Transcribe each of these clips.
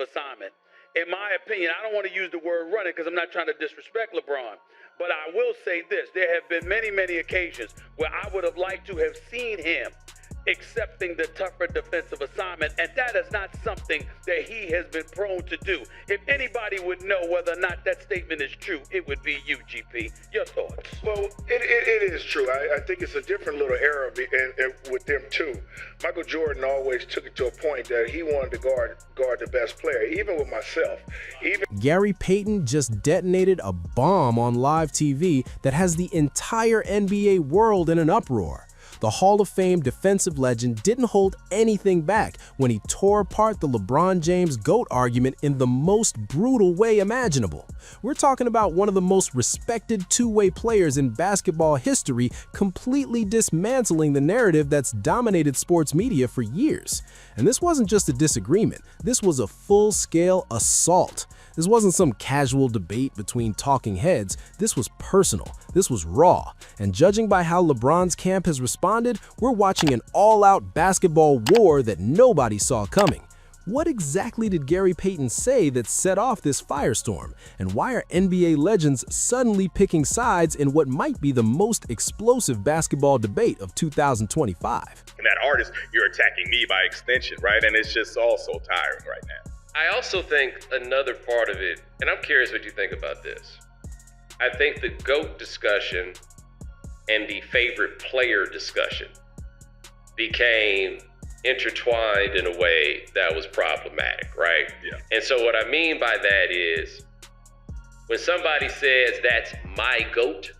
assignment. In my opinion, I don't want to use the word running because I'm not trying to disrespect LeBron. But I will say this, there have been many, many occasions where I would have liked to have seen him accepting the tougher defensive assignment, and that is not something that he has been prone to do. If anybody would know whether or not that statement is true, it would be you, GP. Your thoughts? Well, it is true. I think it's a different little era and with them too. Michael Jordan always took it to a point that he wanted to guard the best player, even with myself. Gary Payton just detonated a bomb on live TV that has the entire NBA world in an uproar. The Hall of Fame defensive legend didn't hold anything back when he tore apart the LeBron James GOAT argument in the most brutal way imaginable. We're talking about one of the most respected two-way players in basketball history completely dismantling the narrative that's dominated sports media for years. And this wasn't just a disagreement, this was a full-scale assault. This wasn't some casual debate between talking heads, this was personal, this was raw. And judging by how LeBron's camp has responded, we're watching an all-out basketball war that nobody saw coming. What exactly did Gary Payton say that set off this firestorm? And why are NBA legends suddenly picking sides in what might be the most explosive basketball debate of 2025? And that artist, you're attacking me by extension, right? And it's just all so tiring right now. I also think another part of it, and I'm curious what you think about this. I think the GOAT discussion and the favorite player discussion became intertwined in a way that was problematic, right? Yeah. And so what I mean by that is when somebody says that's my GOAT,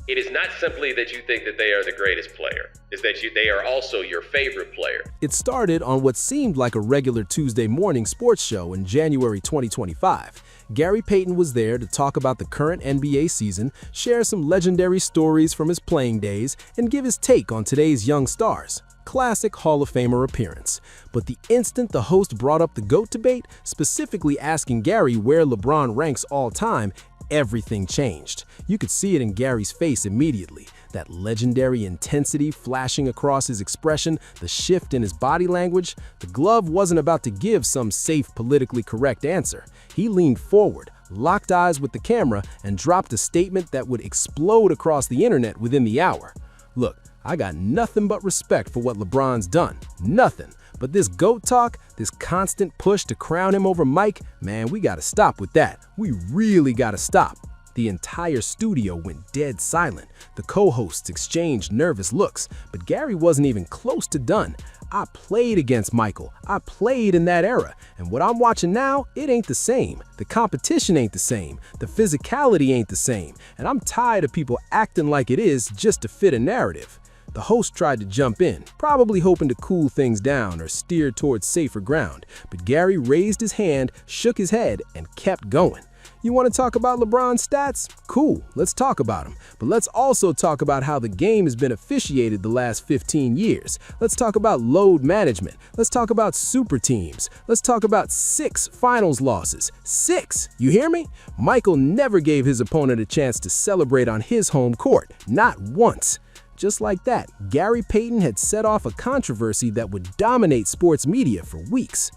it is not simply that you think that they are the greatest player, it's that they are also your favorite player. It started on what seemed like a regular Tuesday morning sports show in January 2025. Gary Payton was there to talk about the current NBA season, share some legendary stories from his playing days, and give his take on today's young stars. Classic Hall of Famer appearance. But the instant the host brought up the GOAT debate, specifically asking Gary where LeBron ranks all time, everything changed. You could see it in Gary's face immediately. That legendary intensity flashing across his expression, the shift in his body language. The glove wasn't about to give some safe, politically correct answer. He leaned forward, locked eyes with the camera, and dropped a statement that would explode across the internet within the hour. Look, I got nothing but respect for what LeBron's done. Nothing. But this GOAT talk, this constant push to crown him over Mike, man, we gotta stop with that. We really gotta stop. The entire studio went dead silent. The co-hosts exchanged nervous looks, but Gary wasn't even close to done. I played against Michael. I played in that era. And what I'm watching now, it ain't the same. The competition ain't the same. The physicality ain't the same. And I'm tired of people acting like it is just to fit a narrative. The host tried to jump in, probably hoping to cool things down or steer towards safer ground, but Gary raised his hand, shook his head, and kept going. You want to talk about LeBron's stats? Cool, let's talk about them. But let's also talk about how the game has been officiated the last 15 years. Let's talk about load management. Let's talk about super teams. Let's talk about 6 finals losses. 6! You hear me? Michael never gave his opponent a chance to celebrate on his home court. Not once. Just like that, Gary Payton had set off a controversy that would dominate sports media for weeks.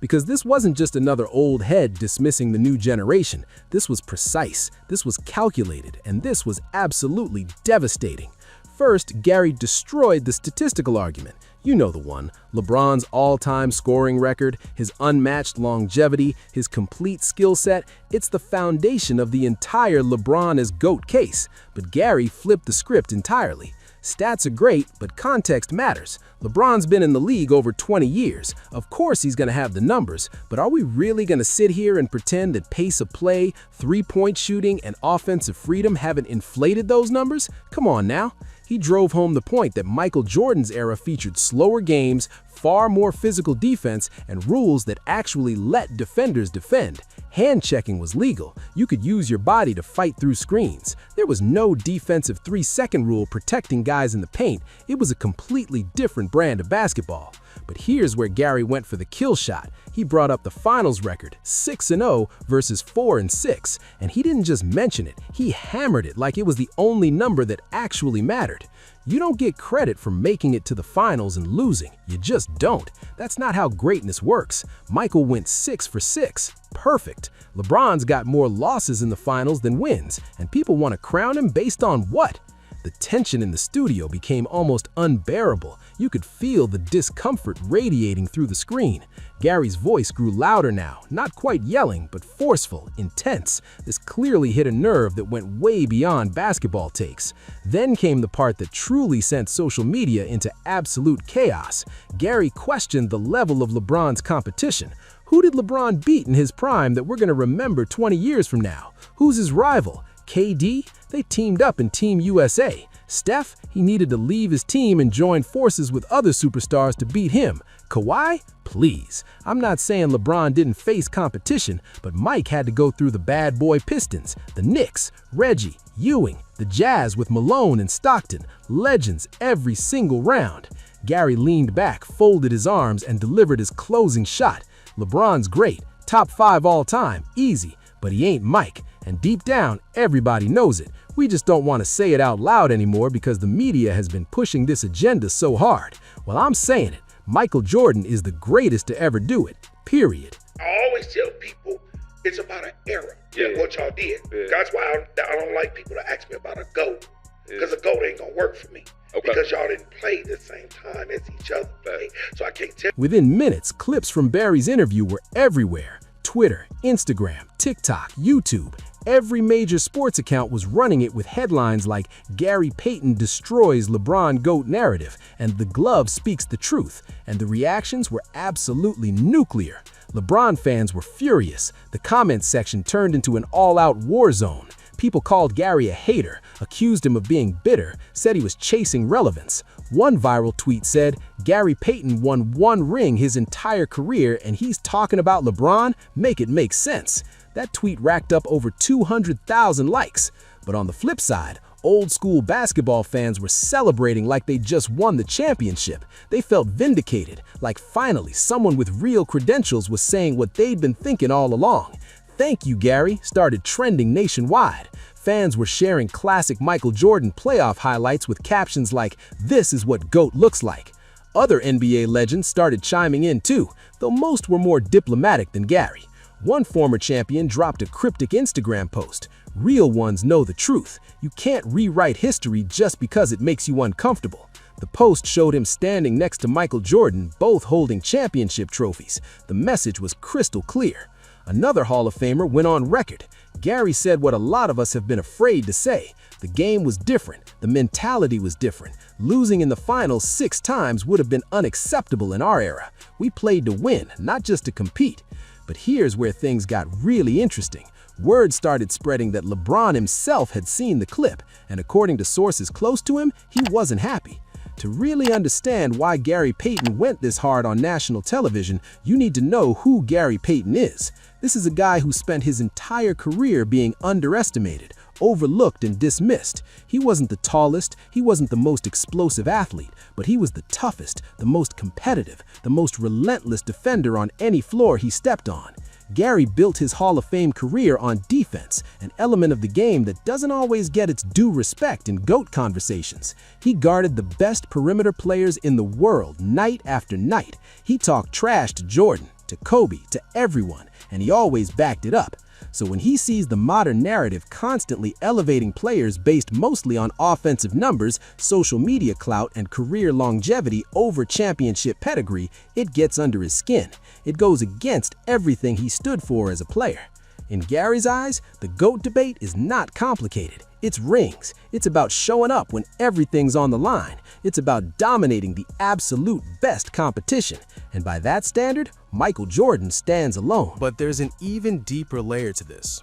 Because this wasn't just another old head dismissing the new generation. This was precise, this was calculated, and this was absolutely devastating. First, Gary destroyed the statistical argument. You know the one. LeBron's all-time scoring record, his unmatched longevity, his complete skill set. It's the foundation of the entire LeBron as GOAT case. But Gary flipped the script entirely. Stats are great, but context matters. LeBron's been in the league over 20 years. Of course he's going to have the numbers, but are we really going to sit here and pretend that pace of play, three-point shooting, and offensive freedom haven't inflated those numbers? Come on now. He drove home the point that Michael Jordan's era featured slower games, far more physical defense, and rules that actually let defenders defend. Hand-checking was legal. You could use your body to fight through screens. There was no defensive 3-second rule protecting guys in the paint. It was a completely different brand of basketball. But here's where Gary went for the kill shot. He brought up the finals record, 6-0 versus 4-6, and he didn't just mention it, he hammered it like it was the only number that actually mattered. You don't get credit for making it to the finals and losing. You just don't. That's not how greatness works. Michael went 6 for 6. Perfect. LeBron's got more losses in the finals than wins, and people want to crown him based on what? The tension in the studio became almost unbearable. You could feel the discomfort radiating through the screen. Gary's voice grew louder now, not quite yelling, but forceful, intense. This clearly hit a nerve that went way beyond basketball takes. Then came the part that truly sent social media into absolute chaos. Gary questioned the level of LeBron's competition. Who did LeBron beat in his prime that we're going to remember 20 years from now? Who's his rival? KD? They teamed up in Team USA. Steph? He needed to leave his team and join forces with other superstars to beat him. Kawhi? Please. I'm not saying LeBron didn't face competition, but Mike had to go through the bad boy Pistons, the Knicks, Reggie, Ewing, the Jazz with Malone and Stockton, legends every single round. Gary leaned back, folded his arms, and delivered his closing shot. LeBron's great, top 5 all time, easy, but he ain't Mike. And deep down, everybody knows it. We just don't want to say it out loud anymore because the media has been pushing this agenda so hard. Well, I'm saying it. Michael Jordan is the greatest to ever do it, period. I always tell people it's about an era. Yeah, what y'all did. Yeah. That's why I don't like people to ask me about a GOAT. Because a GOAT ain't gonna work for me. Okay. Because y'all didn't play the same time as each other. Right? So I can't tell. Within minutes, clips from Barry's interview were everywhere. Twitter, Instagram, TikTok, YouTube. Every major sports account was running it with headlines like Gary Payton destroys LeBron GOAT narrative and the glove speaks the truth, and the reactions were absolutely nuclear. LeBron fans were furious. The comments section turned into an all-out war zone. People called Gary a hater, accused him of being bitter, said he was chasing relevance. One viral tweet said, Gary Payton won 1 ring his entire career and he's talking about LeBron? Make it make sense. That tweet racked up over 200,000 likes. But on the flip side, old school basketball fans were celebrating like they just won the championship. They felt vindicated, like finally someone with real credentials was saying what they'd been thinking all along. "Thank you, Gary" started trending nationwide. Fans were sharing classic Michael Jordan playoff highlights with captions like, "This is what GOAT looks like." Other NBA legends started chiming in too, though most were more diplomatic than Gary. One former champion dropped a cryptic Instagram post. "Real ones know the truth. You can't rewrite history just because it makes you uncomfortable." The post showed him standing next to Michael Jordan, both holding championship trophies. The message was crystal clear. Another Hall of Famer went on record. Gary said what a lot of us have been afraid to say. The game was different. The mentality was different. Losing in the finals 6 times would have been unacceptable in our era. We played to win, not just to compete. But here's where things got really interesting. Word started spreading that LeBron himself had seen the clip, and according to sources close to him, he wasn't happy. To really understand why Gary Payton went this hard on national television, you need to know who Gary Payton is. This is a guy who spent his entire career being underestimated, overlooked and dismissed. He wasn't the tallest, he wasn't the most explosive athlete, but he was the toughest, the most competitive, the most relentless defender on any floor he stepped on. Gary built his Hall of Fame career on defense, an element of the game that doesn't always get its due respect in GOAT conversations. He guarded the best perimeter players in the world night after night. He talked trash to Jordan, to Kobe, to everyone, and he always backed it up. So when he sees the modern narrative constantly elevating players based mostly on offensive numbers, social media clout, and career longevity over championship pedigree, it gets under his skin. It goes against everything he stood for as a player. In Gary's eyes, the GOAT debate is not complicated. It's rings. It's about showing up when everything's on the line. It's about dominating the absolute best competition. And by that standard, Michael Jordan stands alone. But there's an even deeper layer to this.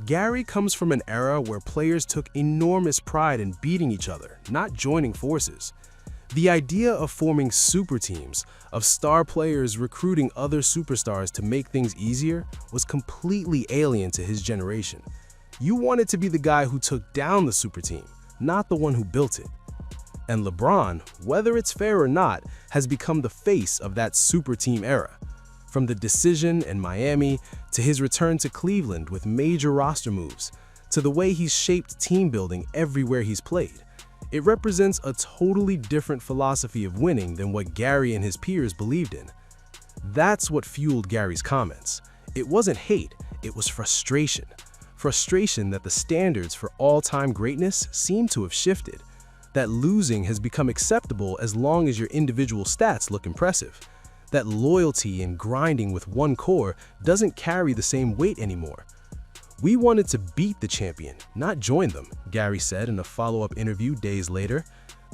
Gary comes from an era where players took enormous pride in beating each other, not joining forces. The idea of forming super teams, of star players recruiting other superstars to make things easier, was completely alien to his generation. You wanted to be the guy who took down the super team, not the one who built it. And LeBron, whether it's fair or not, has become the face of that super team era. From the decision in Miami, to his return to Cleveland with major roster moves, to the way he's shaped team building everywhere he's played. It represents a totally different philosophy of winning than what Gary and his peers believed in. That's what fueled Gary's comments. It wasn't hate, it was frustration. Frustration that the standards for all-time greatness seem to have shifted. That losing has become acceptable as long as your individual stats look impressive. That loyalty and grinding with one core doesn't carry the same weight anymore. "We wanted to beat the champion, not join them," Gary said in a follow-up interview days later.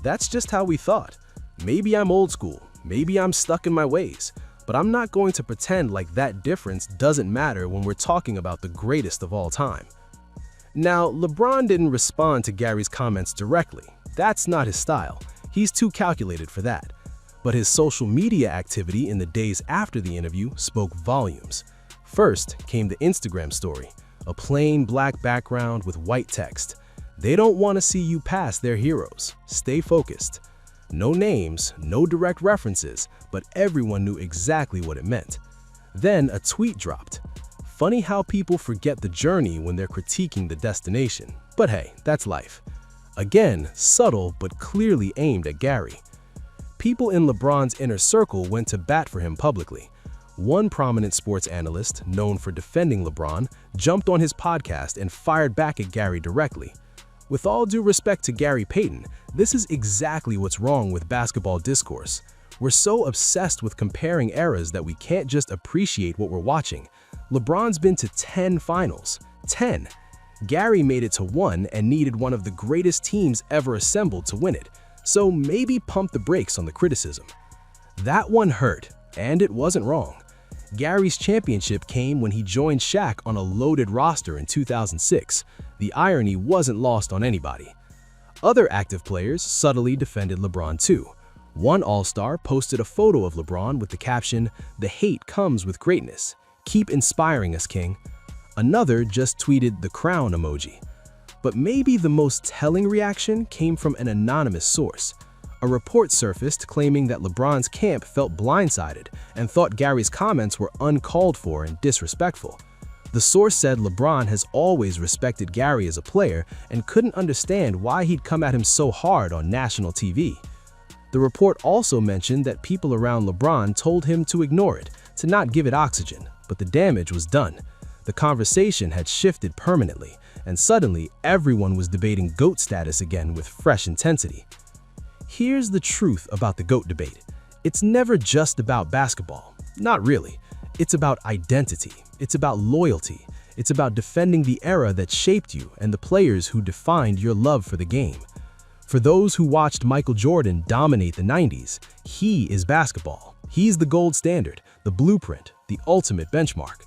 "That's just how we thought. Maybe I'm old school, maybe I'm stuck in my ways, but I'm not going to pretend like that difference doesn't matter when we're talking about the greatest of all time." Now, LeBron didn't respond to Gary's comments directly. That's not his style. He's too calculated for that. But his social media activity in the days after the interview spoke volumes. First came the Instagram story, a plain black background with white text. "They don't want to see you pass their heroes. Stay focused." No names, no direct references, but everyone knew exactly what it meant. Then a tweet dropped. Funny how people forget the journey when they're critiquing the destination. But hey, that's life. Again, subtle but clearly aimed at Gary. People in LeBron's inner circle went to bat for him publicly. One prominent sports analyst, known for defending LeBron, jumped on his podcast and fired back at Gary directly. With all due respect to Gary Payton, this is exactly what's wrong with basketball discourse. We're so obsessed with comparing eras that we can't just appreciate what we're watching. LeBron's been to 10 finals. 10! Gary made it to 1 and needed one of the greatest teams ever assembled to win it. So maybe pump the brakes on the criticism. That one hurt, and it wasn't wrong. Gary's championship came when he joined Shaq on a loaded roster in 2006. The irony wasn't lost on anybody. Other active players subtly defended LeBron too. One All-Star posted a photo of LeBron with the caption, "The hate comes with greatness. Keep inspiring us, King." Another just tweeted the crown emoji. But maybe the most telling reaction came from an anonymous source. A report surfaced claiming that LeBron's camp felt blindsided and thought Gary's comments were uncalled for and disrespectful. The source said LeBron has always respected Gary as a player and couldn't understand why he'd come at him so hard on national TV. The report also mentioned that people around LeBron told him to ignore it, to not give it oxygen, but the damage was done. The conversation had shifted permanently, and suddenly everyone was debating GOAT status again with fresh intensity. Here's the truth about the GOAT debate. It's never just about basketball. Not really. It's about identity. It's about loyalty. It's about defending the era that shaped you and the players who defined your love for the game. For those who watched Michael Jordan dominate the 90s, he is basketball. He's the gold standard, the blueprint, the ultimate benchmark.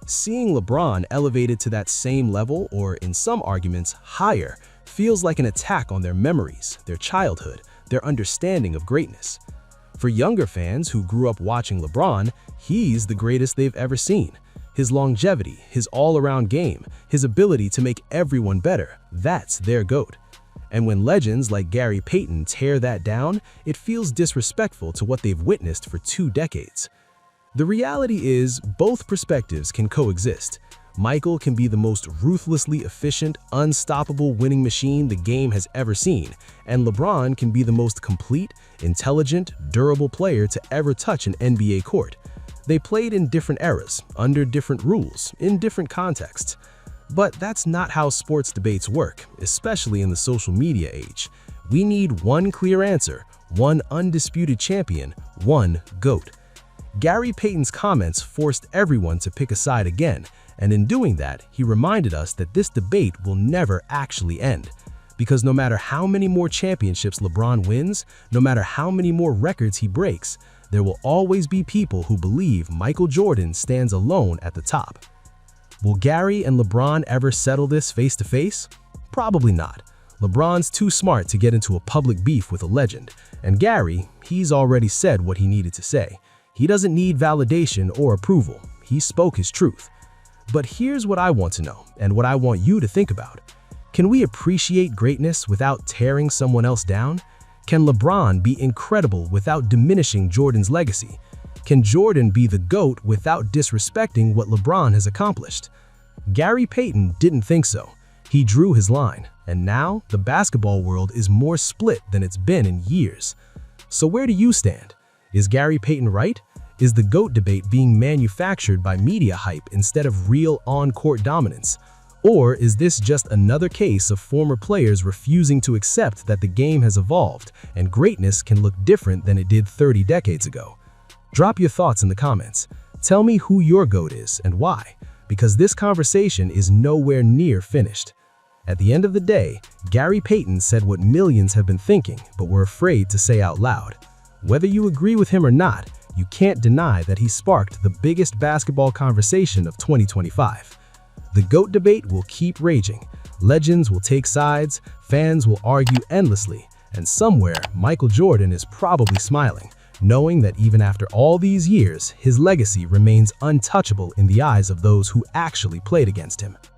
Seeing LeBron elevated to that same level, or in some arguments, higher, feels like an attack on their memories, their childhood, their understanding of greatness. For younger fans who grew up watching LeBron, he's the greatest they've ever seen. His longevity, his all-around game, his ability to make everyone better, that's their GOAT. And when legends like Gary Payton tear that down, it feels disrespectful to what they've witnessed for 2 decades. The reality is, both perspectives can coexist. Michael can be the most ruthlessly efficient, unstoppable winning machine the game has ever seen, and LeBron can be the most complete, intelligent, durable player to ever touch an NBA court. They played in different eras, under different rules, in different contexts. But that's not how sports debates work, especially in the social media age. We need one clear answer, one undisputed champion, one GOAT. Gary Payton's comments forced everyone to pick a side again, and in doing that, he reminded us that this debate will never actually end. Because no matter how many more championships LeBron wins, no matter how many more records he breaks, there will always be people who believe Michael Jordan stands alone at the top. Will Gary and LeBron ever settle this face to face? Probably not. LeBron's too smart to get into a public beef with a legend, and Gary, he's already said what he needed to say. He doesn't need validation or approval. He spoke his truth. But here's what I want to know, and what I want you to think about. Can we appreciate greatness without tearing someone else down? Can LeBron be incredible without diminishing Jordan's legacy? Can Jordan be the GOAT without disrespecting what LeBron has accomplished? Gary Payton didn't think so. He drew his line, and now the basketball world is more split than it's been in years. So where do you stand? Is Gary Payton right? Is the GOAT debate being manufactured by media hype instead of real on-court dominance? Or is this just another case of former players refusing to accept that the game has evolved and greatness can look different than it did 30 decades ago? Drop your thoughts in the comments. Tell me who your GOAT is and why, because this conversation is nowhere near finished. At the end of the day, Gary Payton said what millions have been thinking but were afraid to say out loud. Whether you agree with him or not, you can't deny that he sparked the biggest basketball conversation of 2025. The GOAT debate will keep raging. Legends will take sides, fans will argue endlessly, and somewhere Michael Jordan is probably smiling, knowing that even after all these years, his legacy remains untouchable in the eyes of those who actually played against him.